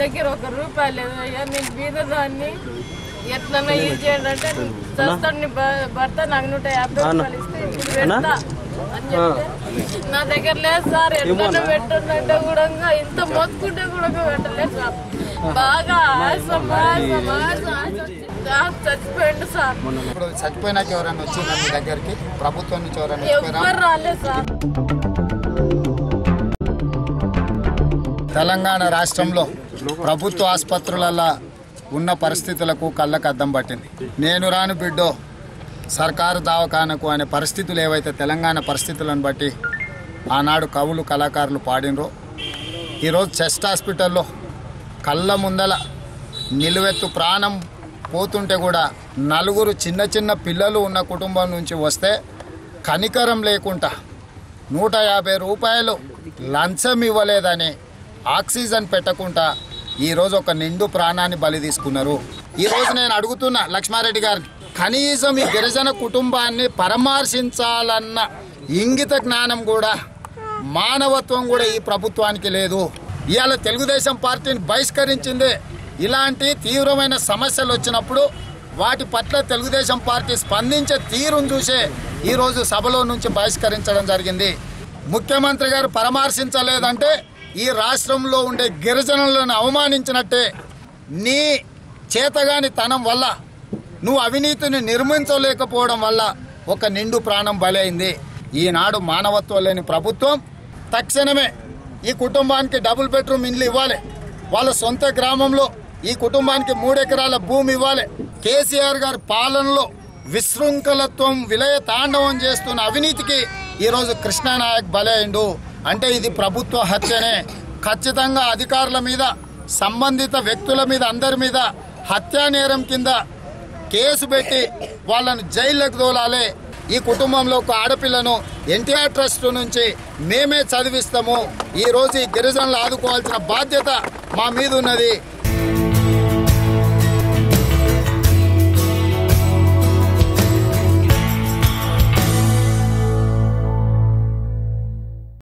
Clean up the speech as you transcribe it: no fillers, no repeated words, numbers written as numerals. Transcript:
దగ్గర ₹1 లేదు అయ్యా. నేను బీదదాన్ని, ఎట్లన్నా యూజ్ చేయండి అంటే చేస్తాను. భర్త నాకు ₹150 ఇస్తే ఇప్పుడు పెడతా అని చెప్తే నా దగ్గర లేదు సార్. ఎట్లన్నా పెట్టండి కూడా ఇంత మొత్తుకుంటే కూడా పెట్టలేదు సార్. బాగా చచ్చిపోయిండు సార్. ఇప్పుడు చచ్చిపోయినాక ఎవరైనా వచ్చిందా మీ దగ్గరికి? ప్రభుత్వం నుంచి ఎవరైనా ఎవరు రాలేదు సార్. తెలంగాణ రాష్ట్రంలో ప్రభుత్వ ఆసుపత్రులలో ఉన్న పరిస్థితులకు కళ్ళకు అద్దం పట్టింది. నేను రాను బిడ్డో సర్కారు దవాఖానకు అనే పరిస్థితులు ఏవైతే తెలంగాణ పరిస్థితులను బట్టి ఆనాడు కవులు కళాకారులు పాడినరో, ఈరోజు చెస్ట్ హాస్పిటల్లో కళ్ళ ముందల నిలువెత్తు ప్రాణం పోతుంటే కూడా నలుగురు చిన్న చిన్న పిల్లలు ఉన్న కుటుంబం నుంచి వస్తే కనికరం లేకుండా ₹150 లంచం ఇవ్వలేదని ఆక్సిజన్ పెట్టకుండా ఈరోజు ఒక నిండు ప్రాణాన్ని బలి తీసుకున్నారు. ఈరోజు నేను అడుగుతున్నా లక్ష్మారెడ్డి గారిని, కనీసం ఈ గిరిజన కుటుంబాన్ని పరామర్శించాలన్న ఇంగిత జ్ఞానం కూడా, మానవత్వం కూడా ఈ ప్రభుత్వానికి లేదు. ఇవాళ తెలుగుదేశం పార్టీని బహిష్కరించింది. ఇలాంటి తీవ్రమైన సమస్యలు వచ్చినప్పుడు వాటి పట్ల తెలుగుదేశం పార్టీ స్పందించే తీరును చూసే ఈరోజు సభలో నుంచి బహిష్కరించడం జరిగింది. ముఖ్యమంత్రి గారు పరామర్శించలేదంటే ఈ రాష్ట్రంలో ఉండే గిరిజనులను అవమానించినట్టే. నీ చేతగాని తనం వల్ల, నువ్వు అవినీతిని నిర్మించలేకపోవడం వల్ల ఒక నిండు ప్రాణం బలైంది. ఈనాడు మానవత్వం లేని ప్రభుత్వం తక్షణమే ఈ కుటుంబానికి డబుల్ బెడ్రూమ్ ఇండ్లు ఇవ్వాలి. వాళ్ళ సొంత గ్రామంలో ఈ కుటుంబానికి 3 ఎకరాల భూమి ఇవ్వాలి. కేసీఆర్ గారి పాలనలో విశృంఖలత్వం విలయ తాండవం చేస్తున్న అవినీతికి ఈరోజు కృష్ణానాయక్ బలైండు అంటే ఇది ప్రభుత్వ హత్యనే. ఖచ్చితంగా అధికారుల మీద, సంబంధిత వ్యక్తుల మీద, అందరి మీద హత్యా నేరం కింద కేసు పెట్టి వాళ్ళను జైల్లోకి తోలాలి. ఈ కుటుంబంలో ఒక ఆడపిల్లను ఎన్టీఆర్ ట్రస్ట్ నుంచి మేమే చదివిస్తాము. ఈరోజు ఈ గిరిజనులు ఆదుకోవాల్సిన బాధ్యత మా మీద ఉన్నది.